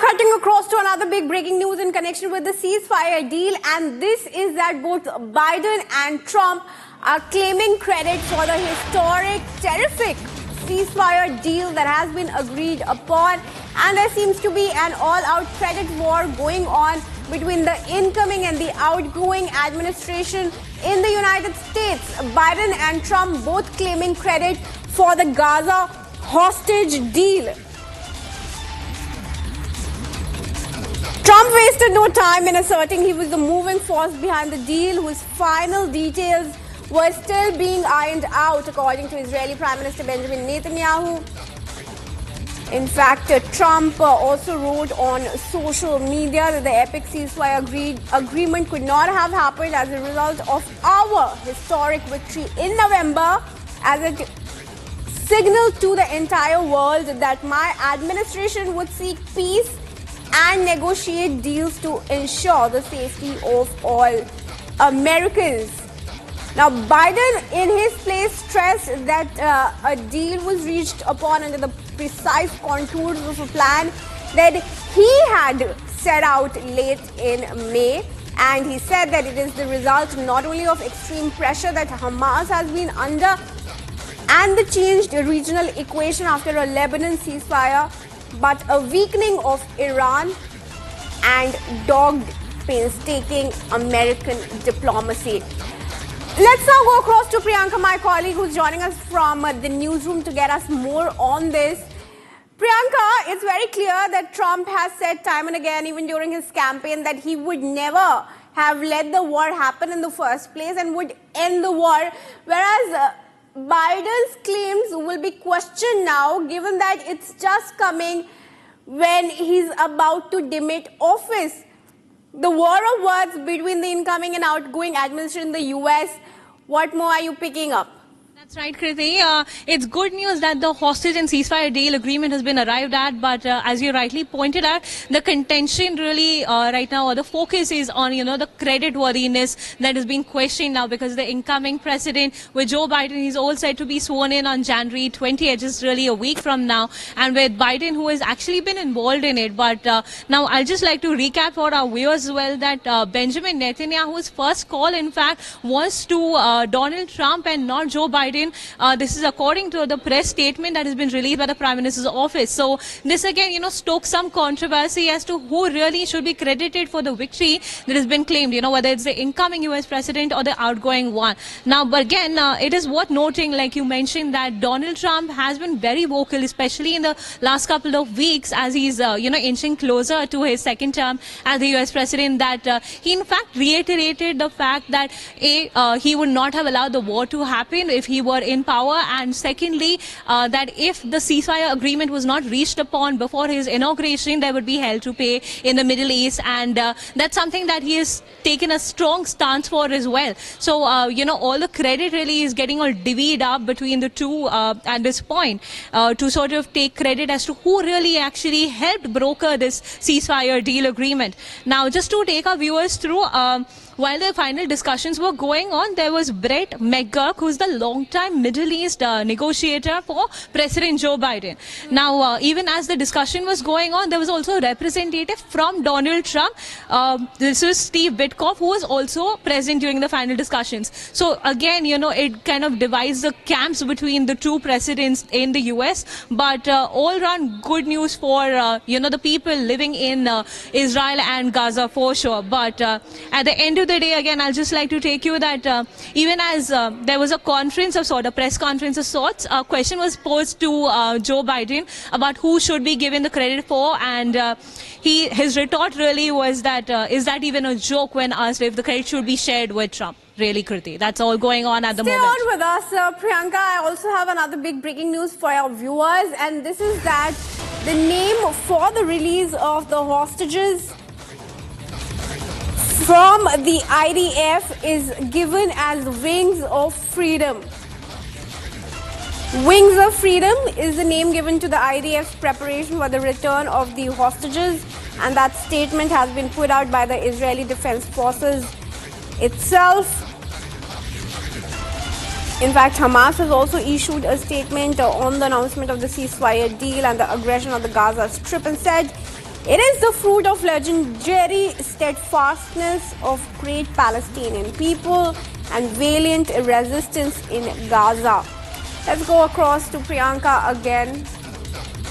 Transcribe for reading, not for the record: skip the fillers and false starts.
Cutting across to another big breaking news in connection with the ceasefire deal, and this is that both Biden and Trump are claiming credit for the historic, terrific ceasefire deal that has been agreed upon, and there seems to be an all-out credit war going on between the incoming and the outgoing administration in the United States. Biden and Trump both claiming credit for the Gaza hostage deal. Trump wasted no time in asserting he was the moving force behind the deal, whose final details were still being ironed out, according to Israeli Prime Minister Benjamin Netanyahu. In fact, Trump also wrote on social media that the epic ceasefire agreement could not have happened as a result of our historic victory in November, as it signaled to the entire world that my administration would seek peace and negotiate deals to ensure the safety of all Americans. Now, Biden, in his place, stressed that a deal was reached upon under the precise contours of a plan that he had set out late in May. And he said that it is the result not only of extreme pressure that Hamas has been under and the changed regional equation after a Lebanon ceasefire, but a weakening of Iran and dogged, painstaking American diplomacy. Let's now go across to Priyanka, my colleague, who's joining us from the newsroom to get us more on this. Priyanka, it's very clear that Trump has said time and again, even during his campaign, that he would never have let the war happen in the first place and would end the war, whereas Biden's claims will be questioned now, given that it's just coming when he's about to demit office. The war of words between the incoming and outgoing administration in the US, what more are you picking up? That's right, Kriti. It's good news that the hostage and ceasefire deal agreement has been arrived at, but as you rightly pointed out, the contention really right now, or the focus is on, the credit worthiness that is being questioned now, because the incoming president with Joe Biden, he's all said to be sworn in on January 20th, just really a week from now, and with Biden, who has actually been involved in it. But now I'll just like to recap for our viewers as well that Benjamin Netanyahu's first call, in fact, was to Donald Trump and not Joe Biden. This is according to the press statement that has been released by the Prime Minister's office. So this again, stokes some controversy as to who really should be credited for the victory that has been claimed, whether it's the incoming US president or the outgoing one. Now, but again, it is worth noting, like you mentioned, that Donald Trump has been very vocal, especially in the last couple of weeks as he's, inching closer to his second term as the US president, that he in fact reiterated the fact that he would not have allowed the war to happen if he were in power, and secondly, that if the ceasefire agreement was not reached upon before his inauguration, there would be hell to pay in the Middle East, and that's something that he has taken a strong stance for as well. So, all the credit really is getting all divvied up between the two at this point to sort of take credit as to who really actually helped broker this ceasefire deal agreement. Now, just to take our viewers through, while the final discussions were going on, there was Brett McGurk, who's the long-time Middle East negotiator for President Joe Biden. Now, even as the discussion was going on, there was also a representative from Donald Trump. This is Steve Witkoff, who was also present during the final discussions. So again, it kind of divides the camps between the two presidents in the US. But all around good news for, the people living in Israel and Gaza for sure. But at the end of the day, again, I'll just like to take you that even as there was a conference of sort, a press conference of sorts, a question was posed to Joe Biden about who should be given the credit for, and his retort really was that, is that even a joke when asked if the credit should be shared with Trump? Really, Kriti. That's all going on at the moment. Stay on with us, Priyanka. I also have another big breaking news for our viewers, and this is that the name for the release of the hostages from the IDF is given as Wings of Freedom. Wings of Freedom is the name given to the IDF's preparation for the return of the hostages, and that statement has been put out by the Israeli Defense Forces itself. In fact, Hamas has also issued a statement on the announcement of the ceasefire deal and the aggression on the Gaza Strip and said It is the fruit of legendary steadfastness of great Palestinian people and valiant resistance in Gaza. Let's go across to Priyanka again.